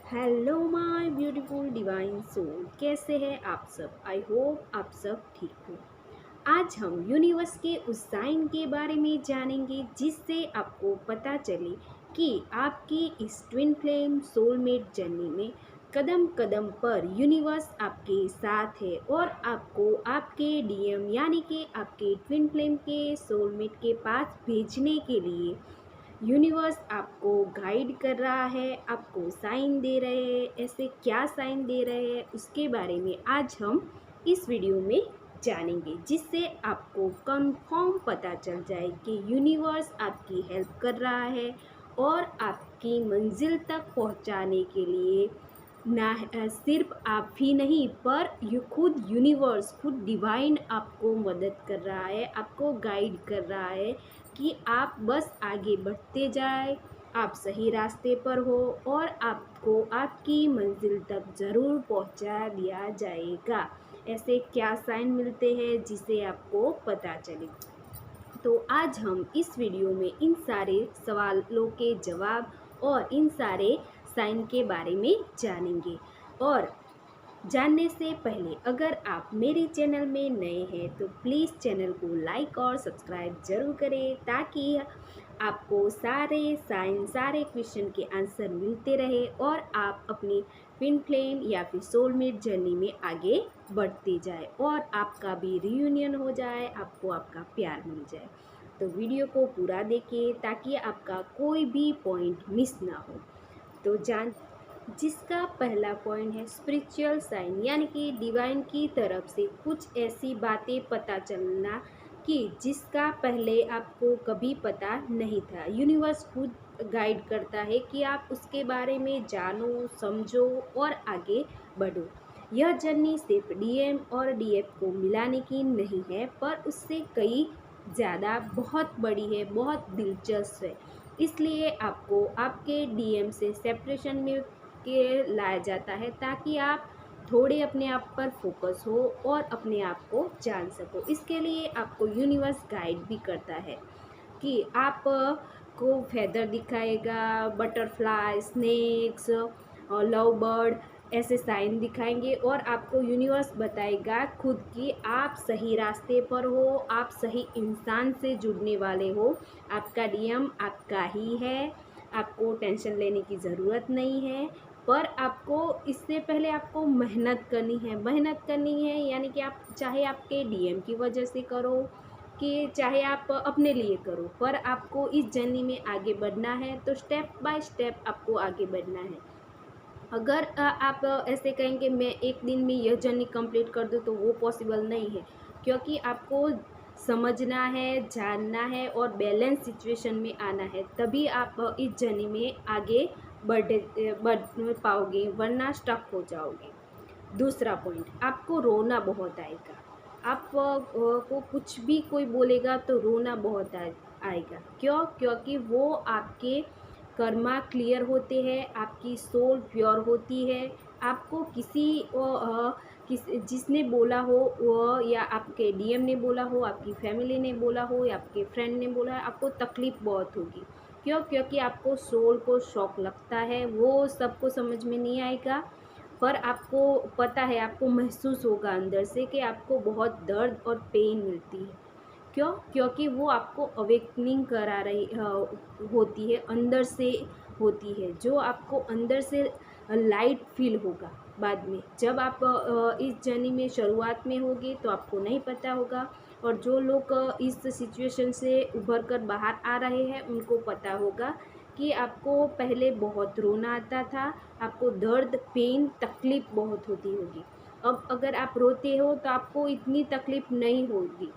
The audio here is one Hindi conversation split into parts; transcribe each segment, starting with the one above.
Hello my beautiful divine soul, कैसे हैं आप सब। आई होप आप सब ठीक हो। आज हम यूनिवर्स के उस साइन के बारे में जानेंगे जिससे आपको पता चले कि आपकी इस ट्विन फ्लेम सोलमेट जर्नी में कदम कदम पर यूनिवर्स आपके साथ है और आपको आपके डीएम यानी कि आपके ट्विन फ्लेम के सोलमेट के पास भेजने के लिए यूनिवर्स आपको गाइड कर रहा है, आपको साइन दे रहे हैं। ऐसे क्या साइन दे रहे हैं उसके बारे में आज हम इस वीडियो में जानेंगे, जिससे आपको कंफर्म पता चल जाए कि यूनिवर्स आपकी हेल्प कर रहा है और आपकी मंजिल तक पहुंचाने के लिए ना सिर्फ आप ही नहीं पर खुद यूनिवर्स, खुद डिवाइन आपको मदद कर रहा है, आपको गाइड कर रहा है कि आप बस आगे बढ़ते जाए, आप सही रास्ते पर हो और आपको आपकी मंजिल तक ज़रूर पहुंचा दिया जाएगा। ऐसे क्या साइन मिलते हैं जिसे आपको पता चले। तो आज हम इस वीडियो में इन सारे सवालों के जवाब और इन सारे साइन के बारे में जानेंगे। और जानने से पहले अगर आप मेरे चैनल में नए हैं तो प्लीज़ चैनल को लाइक और सब्सक्राइब ज़रूर करें, ताकि आपको सारे क्वेश्चन के आंसर मिलते रहे और आप अपनी ट्विन फ्लेम या फिर सोलमेट जर्नी में आगे बढ़ते जाए और आपका भी रियूनियन हो जाए, आपको आपका प्यार मिल जाए। तो वीडियो को पूरा देखिए ताकि आपका कोई भी पॉइंट मिस ना हो। तो जिसका पहला पॉइंट है स्पिरिचुअल साइन, यानी कि डिवाइन की तरफ से कुछ ऐसी बातें पता चलना कि जिसका पहले आपको कभी पता नहीं था। यूनिवर्स खुद गाइड करता है कि आप उसके बारे में जानो, समझो और आगे बढ़ो। यह जर्नी सिर्फ डीएम और डीएफ को मिलाने की नहीं है, पर उससे कई ज़्यादा बहुत बड़ी है, बहुत दिलचस्प है। इसलिए आपको आपके डीएम से सेपरेशन में के लाया जाता है, ताकि आप थोड़े अपने आप पर फोकस हो और अपने आप को जान सको। इसके लिए आपको यूनिवर्स गाइड भी करता है कि आप को फेदर दिखाएगा, बटरफ्लाई, स्नेक्स और लव बर्ड ऐसे साइन दिखाएंगे और आपको यूनिवर्स बताएगा खुद कि आप सही रास्ते पर हो, आप सही इंसान से जुड़ने वाले हो, आपका डीएम आपका ही है, आपको टेंशन लेने की ज़रूरत नहीं है। पर आपको इससे पहले आपको मेहनत करनी है, यानी कि आप चाहे आपके डीएम की वजह से करो कि चाहे आप अपने लिए करो, पर आपको इस जर्नी में आगे बढ़ना है। तो स्टेप बाय स्टेप आपको आगे बढ़ना है। अगर आप ऐसे कहेंगे मैं एक दिन में यह जर्नी कंप्लीट कर दूँ, तो वो पॉसिबल नहीं है, क्योंकि आपको समझना है, जानना है और बैलेंस सिचुएशन में आना है, तभी आप इस जर्नी में आगे बढ़ पाओगे, वरना स्टक हो जाओगे। दूसरा पॉइंट, आपको रोना बहुत आएगा। आप को कुछ भी कोई बोलेगा तो रोना बहुत आएगा। क्यों? क्योंकि वो आपके कर्मा क्लियर होते हैं, आपकी सोल प्योर होती है। आपको जिसने बोला हो वो, या आपके डीएम ने बोला हो, आपकी फैमिली ने बोला हो, या आपके फ्रेंड ने बोला है, आपको तकलीफ़ बहुत होगी। क्यों? क्योंकि आपको सोल को शॉक लगता है, वो सबको समझ में नहीं आएगा, पर आपको पता है, आपको महसूस होगा अंदर से कि आपको बहुत दर्द और पेन मिलती है। क्यों? क्योंकि वो आपको अवेकनिंग करा रही होती है, अंदर से होती है, जो आपको अंदर से लाइट फील होगा। बाद में जब आप इस जर्नी में शुरुआत में होगे तो आपको नहीं पता होगा, और जो लोग इस सिचुएशन से उभर कर बाहर आ रहे हैं उनको पता होगा कि आपको पहले बहुत रोना आता था, आपको दर्द, पेन, तकलीफ़ बहुत होती होगी। अब अगर आप रोते हो तो आपको इतनी तकलीफ़ नहीं होगी।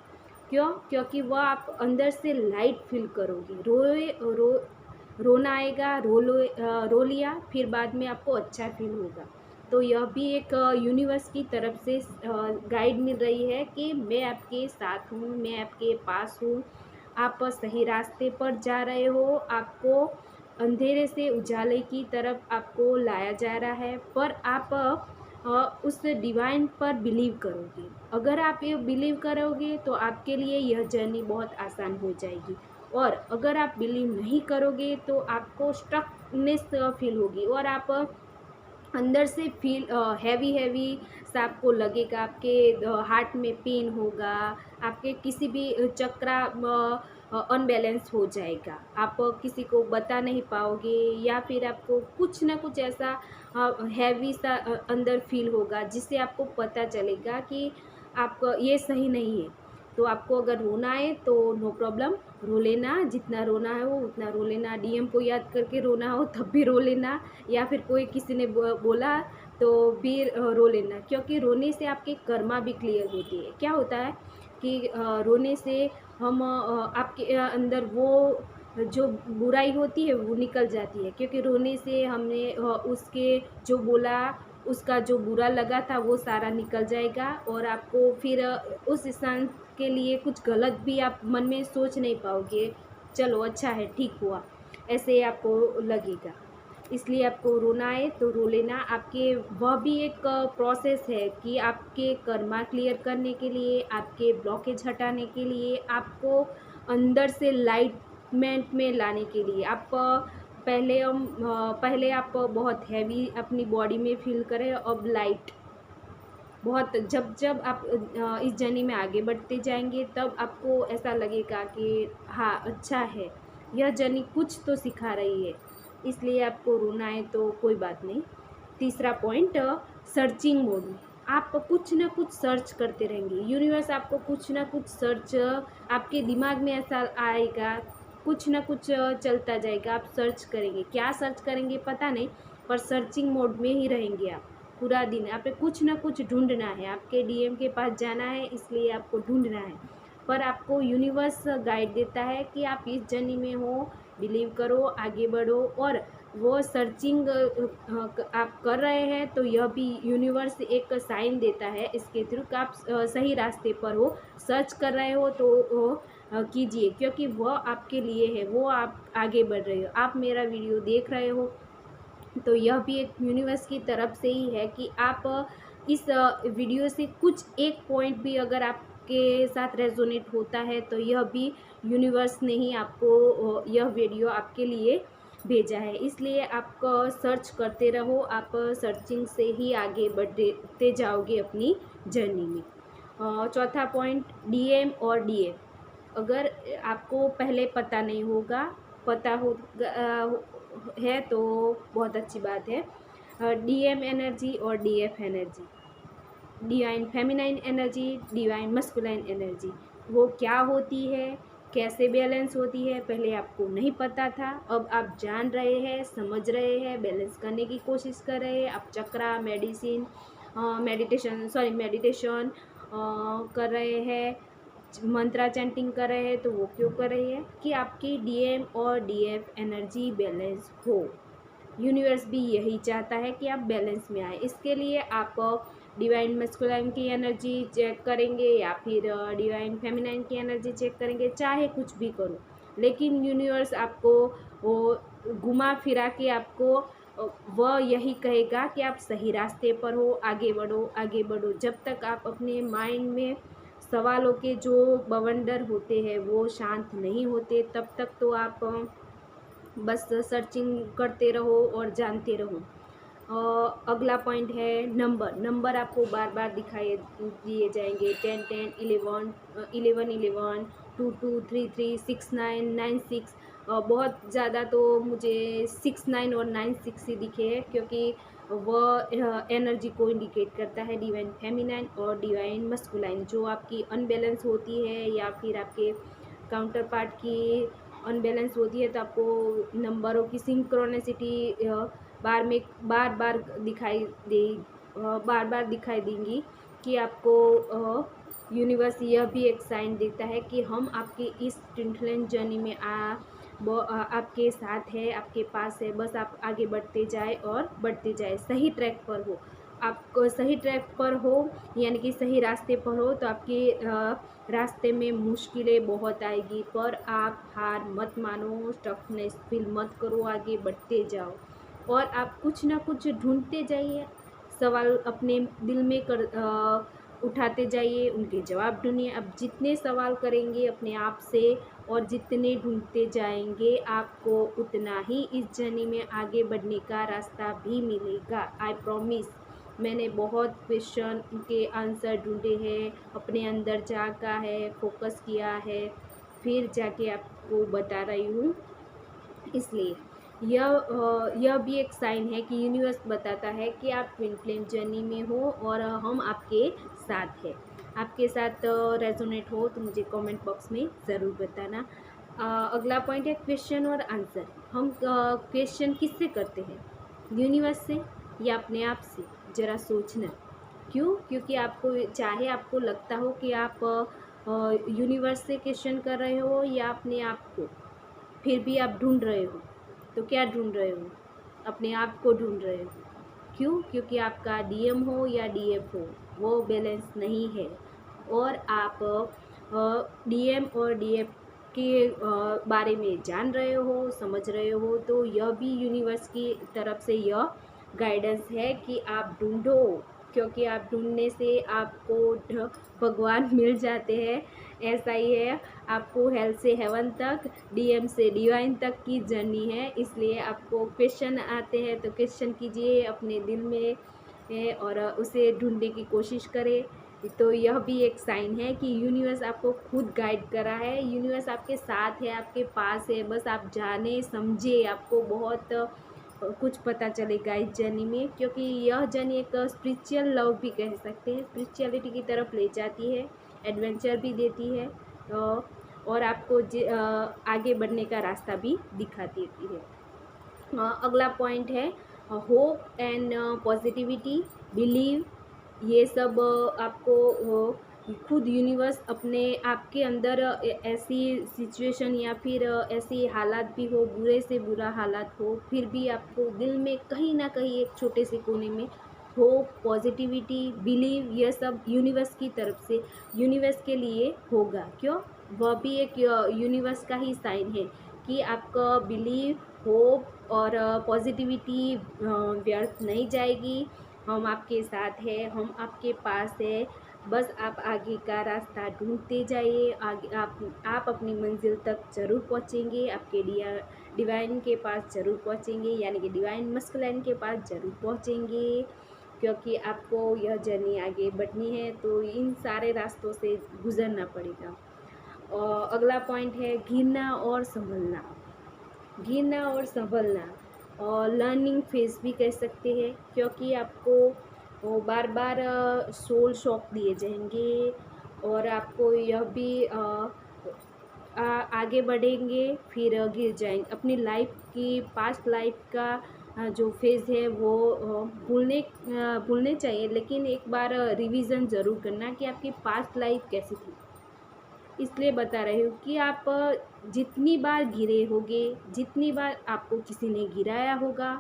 क्यों? क्योंकि वह आप अंदर से लाइट फील करोगे। रोना आएगा, रो लिया, फिर बाद में आपको अच्छा फील होगा। तो यह भी एक यूनिवर्स की तरफ से गाइड मिल रही है कि मैं आपके साथ हूँ, मैं आपके पास हूँ, आप सही रास्ते पर जा रहे हो, आपको अंधेरे से उजाले की तरफ आपको लाया जा रहा है, पर आप उस डिवाइन पर बिलीव करोगे। अगर आप ये बिलीव करोगे तो आपके लिए यह जर्नी बहुत आसान हो जाएगी, और अगर आप बिलीव नहीं करोगे तो आपको स्टकनेस फील होगी और आप अंदर से फील हैवी हैवी सा आपको लगेगा, आपके हार्ट में पेन होगा, आपके किसी भी चक्रा अनबैलेंस हो जाएगा, आप किसी को बता नहीं पाओगे, या फिर आपको कुछ ना कुछ ऐसा हैवी सा अंदर फील होगा जिससे आपको पता चलेगा कि आप ये सही नहीं है। तो आपको अगर रोना है तो नो प्रॉब्लम, रो लेना, जितना रोना है वो उतना रो लेना, डीएम को याद करके रोना हो तब भी रो लेना, या फिर कोई किसी ने बोला तो भी रो लेना, क्योंकि रोने से आपके कर्मा भी क्लियर होती है। क्या होता है कि रोने से हम आपके अंदर वो जो बुराई होती है वो निकल जाती है, क्योंकि रोने से हमने उसके जो बोला, उसका जो बुरा लगा था वो सारा निकल जाएगा, और आपको फिर उस इंसान के लिए कुछ गलत भी आप मन में सोच नहीं पाओगे, चलो अच्छा है ठीक हुआ, ऐसे आपको लगेगा। इसलिए आपको रोना है तो रो लेना, आपके वह भी एक प्रोसेस है कि आपके कर्मा क्लियर करने के लिए, आपके ब्लॉकेज हटाने के लिए, आपको अंदर से लाइटमेंट में लाने के लिए। आप पहले आप बहुत हैवी अपनी बॉडी में फील करें, अब लाइट बहुत, जब जब आप इस जर्नी में आगे बढ़ते जाएंगे तब आपको ऐसा लगेगा कि हाँ अच्छा है, यह जर्नी कुछ तो सिखा रही है। इसलिए आपको रोना है तो कोई बात नहीं। तीसरा पॉइंट, सर्चिंग मोड में आप कुछ ना कुछ सर्च करते रहेंगे, यूनिवर्स आपको कुछ ना कुछ सर्च, आपके दिमाग में ऐसा आएगा, कुछ ना कुछ चलता जाएगा, आप सर्च करेंगे, क्या सर्च करेंगे पता नहीं, पर सर्चिंग मोड में ही रहेंगे आप पूरा दिन। आप कुछ ना कुछ ढूंढना है, आपके डीएम के पास जाना है, इसलिए आपको ढूंढना है। पर आपको यूनिवर्स गाइड देता है कि आप इस जर्नी में हो, बिलीव करो, आगे बढ़ो, और वो सर्चिंग आप कर रहे हैं तो यह भी यूनिवर्स एक साइन देता है इसके थ्रू कि आप सही रास्ते पर हो, सर्च कर रहे हो तो कीजिए, क्योंकि वह आपके लिए है, वो आप आगे बढ़ रहे हो, आप मेरा वीडियो देख रहे हो तो यह भी एक यूनिवर्स की तरफ से ही है कि आप इस वीडियो से कुछ एक पॉइंट भी अगर आपके साथ रेजोनेट होता है तो यह भी यूनिवर्स ने ही आपको यह वीडियो आपके लिए भेजा है। इसलिए आप सर्च करते रहो, आप सर्चिंग से ही आगे बढ़ते जाओगे अपनी जर्नी में। चौथा पॉइंट, डीएम और डीएफ। अगर आपको पहले पता नहीं होगा, पता हो है तो बहुत अच्छी बात है। डीएम एनर्जी और DF energy, divine feminine energy, divine masculine energy, वो क्या होती है, कैसे बैलेंस होती है, पहले आपको नहीं पता था, अब आप जान रहे हैं, समझ रहे हैं, बैलेंस करने की कोशिश कर रहे हैं। आप चक्रा, मेडिटेशन कर रहे हैं, मंत्रा चैंटिंग कर रहे हैं, तो वो क्यों कर रहे हैं कि आपकी डीएम और डीएफ एनर्जी बैलेंस हो। यूनिवर्स भी यही चाहता है कि आप बैलेंस में आए। इसके लिए आप डिवाइन मस्कुलाइन की एनर्जी चेक करेंगे या फिर डिवाइन फेमिनाइन की एनर्जी चेक करेंगे, चाहे कुछ भी करो, लेकिन यूनिवर्स आपको वो घुमा फिरा के आपको वह यही कहेगा कि आप सही रास्ते पर हो, आगे बढ़ो, आगे बढ़ो। जब तक आप अपने माइंड में सवालों के जो बवंडर होते हैं वो शांत नहीं होते, तब तक तो आप बस सर्चिंग करते रहो और जानते रहो। अगला पॉइंट है नंबर। नंबर आपको बार बार दिखाई दिए जाएंगे, 10 10, 11 11 11, 2 2, 3 3, 6 9, 9 6। बहुत ज़्यादा तो मुझे 6 9 और 9 6 ही दिखे हैं, क्योंकि वह एनर्जी को इंडिकेट करता है डिवाइन फेमिनाइन और डिवाइन मस्कुलाइन, जो आपकी अनबैलेंस होती है या फिर आपके काउंटर पार्ट की अनबैलेंस होती है, तो आपको नंबरों की सिंक्रोनिसिटी बार बार दिखाई देंगी कि आपको यूनिवर्स यह भी एक साइन देता है कि हम आपकी इस ट्विंकलिंग जर्नी में आपके साथ है, आपके पास है, बस आप आगे बढ़ते जाए और बढ़ते जाए, सही ट्रैक पर हो। आप सही ट्रैक पर हो यानी कि सही रास्ते पर हो, तो आपके रास्ते में मुश्किलें बहुत आएगी, पर आप हार मत मानो, स्टफनेस फील मत करो, आगे बढ़ते जाओ और आप कुछ ना कुछ ढूंढते जाइए। सवाल अपने दिल में उठाते जाइए, उनके जवाब ढूंढिए। अब जितने सवाल करेंगे अपने आप से और जितने ढूंढते जाएंगे, आपको उतना ही इस जर्नी में आगे बढ़ने का रास्ता भी मिलेगा। I promise. मैंने बहुत क्वेश्चन के आंसर ढूंढे हैं, अपने अंदर झांका है, फोकस किया है, फिर जाके आपको बता रही हूँ। इसलिए यह भी एक साइन है कि यूनिवर्स बताता है कि आप ट्विन फ्लेम जर्नी में हो और हम आपके साथ हैं। आपके साथ रेजोनेट हो तो मुझे कमेंट बॉक्स में ज़रूर बताना। अगला पॉइंट है क्वेश्चन और आंसर। हम क्वेश्चन किससे करते हैं, यूनिवर्स से या अपने आप से? ज़रा सोचना। क्यों? क्योंकि आपको चाहे आपको लगता हो कि आप यूनिवर्स से क्वेश्चन कर रहे हो या अपने आप को, फिर भी आप ढूंढ रहे हो। तो क्या ढूंढ रहे हो? अपने आप को ढूंढ रहे हो। क्यों? क्योंकि आपका डीएम हो या डीएफ हो, वो बैलेंस नहीं है और आप डीएम और डीएफ के बारे में जान रहे हो, समझ रहे हो। तो यह भी यूनिवर्स की तरफ से यह गाइडेंस है कि आप ढूंढो, क्योंकि आप ढूंढने से आपको भगवान मिल जाते हैं। ऐसा ही है, आपको हेल से हेवन तक, डीएम से डिवाइन तक की जर्नी है। इसलिए आपको क्वेश्चन आते हैं तो क्वेश्चन कीजिए अपने दिल में और उसे ढूंढने की कोशिश करें। तो यह भी एक साइन है कि यूनिवर्स आपको खुद गाइड कर रहा है, यूनिवर्स आपके साथ है, आपके पास है। बस आप जाने समझे, आपको बहुत कुछ पता चलेगा इस जर्नी में, क्योंकि यह जर्नी एक स्पिरिचुअल लव भी कह सकते हैं, स्पिरिचुअलिटी की तरफ ले जाती है, एडवेंचर भी देती है और आपको आगे बढ़ने का रास्ता भी दिखा देती है। अगला पॉइंट है होप एंड पॉजिटिविटी, बिलीव। ये सब आपको खुद यूनिवर्स अपने आपके अंदर ऐसी सिचुएशन या फिर ऐसी हालात भी हो, बुरे से बुरा हालात हो, फिर भी आपको दिल में कहीं ना कहीं एक छोटे से कोने में होप, पॉजिटिविटी, बिलीव, यह सब यूनिवर्स की तरफ से यूनिवर्स के लिए होगा। क्यों? वह भी एक यूनिवर्स का ही साइन है कि आपका बिलीव, होप और पॉजिटिविटी व्यर्थ नहीं जाएगी। हम आपके साथ हैं, हम आपके पास है। बस आप आगे का रास्ता ढूंढते जाइए, आगे आप अपनी मंजिल तक ज़रूर पहुंचेंगे, आपके डिवाइन के पास ज़रूर पहुंचेंगे, यानी कि डिवाइन मस्कुलाइन के पास ज़रूर पहुंचेंगे। क्योंकि आपको यह जर्नी आगे बढ़नी है तो इन सारे रास्तों से गुजरना पड़ेगा। और अगला पॉइंट है घिरना और संभलना। घिरना और संभलना और लर्निंग फेज भी कह सकते हैं, क्योंकि आपको बार बार सोल शॉक दिए जाएंगे और आपको यह भी आगे बढ़ेंगे फिर गिर जाएंगे। अपनी लाइफ की पास्ट लाइफ का जो फेज़ है वो भूलने चाहिए, लेकिन एक बार रिवीजन ज़रूर करना कि आपकी पास्ट लाइफ कैसी थी। इसलिए बता रही हूँ कि आप जितनी बार गिरे होगे, जितनी बार आपको किसी ने गिराया होगा,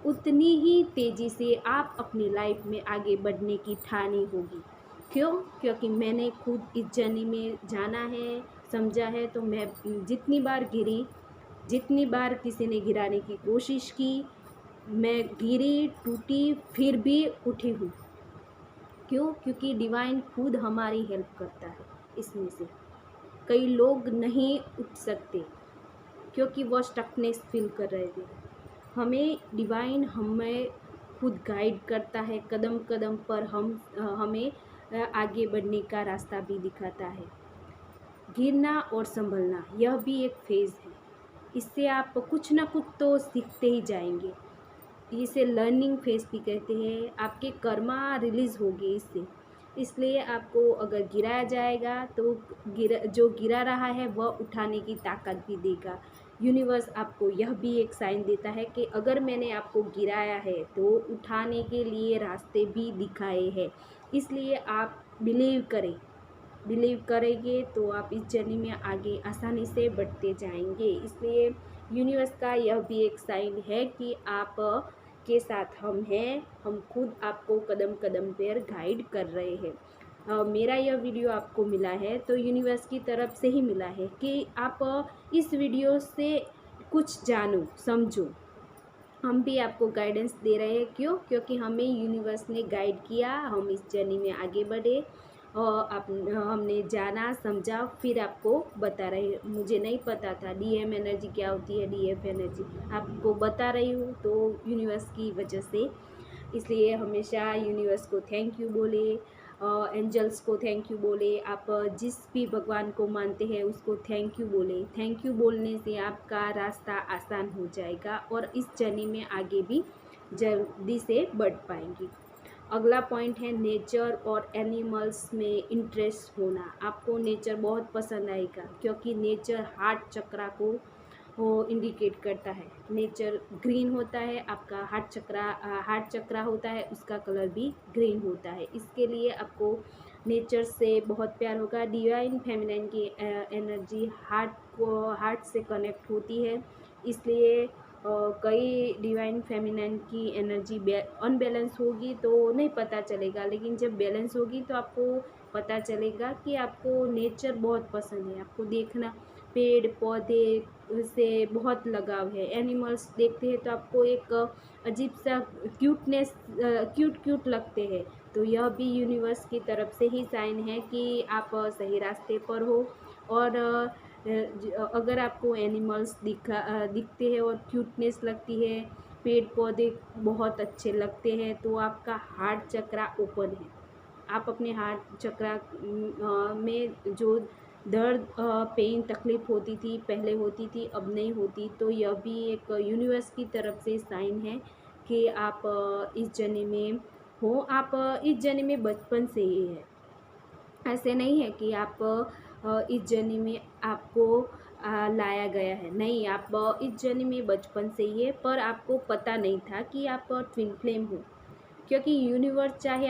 उतनी ही तेज़ी से आप अपनी लाइफ में आगे बढ़ने की ठानी होगी। क्यों? क्योंकि मैंने खुद इस जर्नी में जाना है, समझा है। तो मैं जितनी बार गिरी, जितनी बार किसी ने गिराने की कोशिश की, मैं गिरी, टूटी, फिर भी उठी हूँ। क्यों? क्योंकि डिवाइन खुद हमारी हेल्प करता है। इसमें से कई लोग नहीं उठ सकते क्योंकि वो स्टकनेस फील कर रहे थे। हमें डिवाइन हमें खुद गाइड करता है, कदम कदम पर हमें आगे बढ़ने का रास्ता भी दिखाता है। गिरना और संभलना यह भी एक फेज़ है, इससे आप कुछ ना कुछ तो सीखते ही जाएंगे। इसे लर्निंग फेज भी कहते हैं। आपके कर्मा रिलीज़ होंगे इससे। इसलिए आपको अगर गिराया जाएगा तो जो गिरा रहा है वह उठाने की ताकत भी देगा। यूनिवर्स आपको यह भी एक साइन देता है कि अगर मैंने आपको गिराया है तो उठाने के लिए रास्ते भी दिखाए हैं। इसलिए आप बिलीव करें, बिलीव करेंगे तो आप इस जर्नी में आगे आसानी से बढ़ते जाएंगे। इसलिए यूनिवर्स का यह भी एक साइन है कि आप के साथ हम हैं, हम खुद आपको कदम कदम पर गाइड कर रहे हैं। मेरा यह वीडियो आपको मिला है तो यूनिवर्स की तरफ से ही मिला है कि आप इस वीडियो से कुछ जानो, समझो। हम भी आपको गाइडेंस दे रहे हैं। क्यों? क्योंकि हमें यूनिवर्स ने गाइड किया, हम इस जर्नी में आगे बढ़े और हमने जाना समझा, फिर आपको बता रही हूँ। मुझे नहीं पता था डीएम एनर्जी क्या होती है, डीएफ एनर्जी आपको बता रही हूँ तो यूनिवर्स की वजह से। इसलिए हमेशा यूनिवर्स को थैंक यू बोले, एंजल्स को थैंक यू बोले, आप जिस भी भगवान को मानते हैं उसको थैंक यू बोले। थैंक यू बोलने से आपका रास्ता आसान हो जाएगा और इस जर्नी में आगे भी जल्दी से बढ़ पाएंगी। अगला पॉइंट है नेचर और एनिमल्स में इंटरेस्ट होना। आपको नेचर बहुत पसंद आएगा क्योंकि नेचर हार्ट चक्रा को वो इंडिकेट करता है। नेचर ग्रीन होता है, आपका हार्ट चक्रा होता है, उसका कलर भी ग्रीन होता है। इसके लिए आपको नेचर से बहुत प्यार होगा। डिवाइन फेमिनिन की एनर्जी हार्ट से कनेक्ट होती है, इसलिए कई डिवाइन फेमिनिन की एनर्जी अनबैलेंस होगी तो नहीं पता चलेगा, लेकिन जब बैलेंस होगी तो आपको पता चलेगा कि आपको नेचर बहुत पसंद है। आपको देखना, पेड़ पौधे से बहुत लगाव है। एनिमल्स देखते हैं तो आपको एक अजीब सा क्यूट लगते हैं। तो यह भी यूनिवर्स की तरफ से ही साइन है कि आप सही रास्ते पर हो। और अगर आपको एनिमल्स दिखते हैं और क्यूटनेस लगती है, पेड़ पौधे बहुत अच्छे लगते हैं, तो आपका हार्ट चक्रा ओपन है। आप अपने हार्ट चक्रा में जो दर्द पेन तकलीफ़ होती थी, पहले होती थी, अब नहीं होती, तो यह भी एक यूनिवर्स की तरफ से साइन है कि आप इस जर्नी में हो। आप इस जर्नी में बचपन से ही है। ऐसे नहीं है कि आप इस जर्नी में आपको लाया गया है, नहीं, आप इस जर्नी में बचपन से ही है, पर आपको पता नहीं था कि आप ट्विन फ्लेम हो। क्योंकि यूनिवर्स चाहे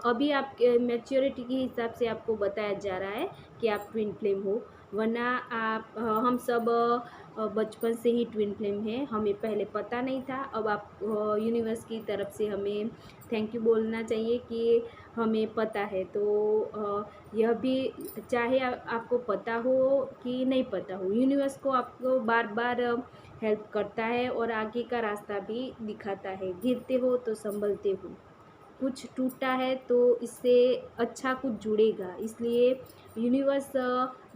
अभी आप मैच्योरिटी के हिसाब से आपको बताया जा रहा है कि आप ट्विन फ्लेम हो, वरना हम सब बचपन से ही ट्विन फ्लेम हैं, हमें पहले पता नहीं था। अब आप यूनिवर्स की तरफ से हमें थैंक यू बोलना चाहिए कि हमें पता है। तो यह भी चाहे आपको पता हो कि नहीं पता हो, यूनिवर्स को आपको बार बार हेल्प करता है और आगे का रास्ता भी दिखाता है। गिरते हो तो संभलते हो, कुछ टूटा है तो इससे अच्छा कुछ जुड़ेगा। इसलिए यूनिवर्स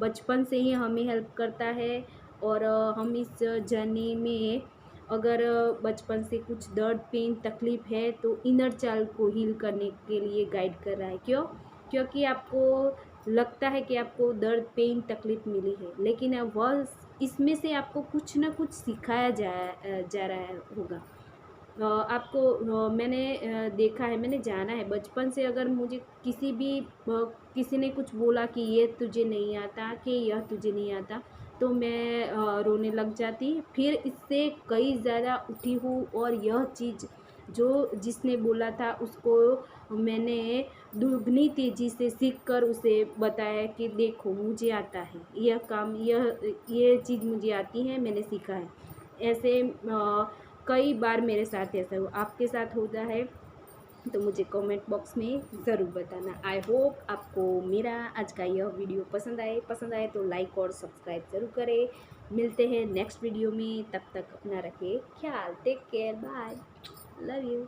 बचपन से ही हमें हेल्प करता है और हम इस जर्नी में अगर बचपन से कुछ दर्द पेन तकलीफ़ है तो इनर चाइल्ड को हील करने के लिए गाइड कर रहा है। क्यों? क्योंकि आपको लगता है कि आपको दर्द पेन तकलीफ़ मिली है, लेकिन अब वह इसमें से आपको कुछ ना कुछ सिखाया जा रहा होगा। मैंने देखा है, मैंने जाना है बचपन से। अगर मुझे किसी ने कुछ बोला कि ये तुझे नहीं आता, कि यह तुझे नहीं आता, तो मैं रोने लग जाती। फिर इससे कई ज़्यादा उठी हूँ और यह चीज़ जो जिसने बोला था उसको मैंने दुगनी तेज़ी से सीख कर उसे बताया कि देखो मुझे आता है यह काम, ये चीज़ मुझे आती है, मैंने सीखा है। ऐसे कई बार मेरे साथ ऐसा हुआ, आपके साथ होता है तो मुझे कमेंट बॉक्स में ज़रूर बताना। आई होप आपको मेरा आज का यह वीडियो पसंद आए तो लाइक और सब्सक्राइब ज़रूर करें। मिलते हैं नेक्स्ट वीडियो में, तब तक अपना रखें ख्याल। Take care, bye, love you.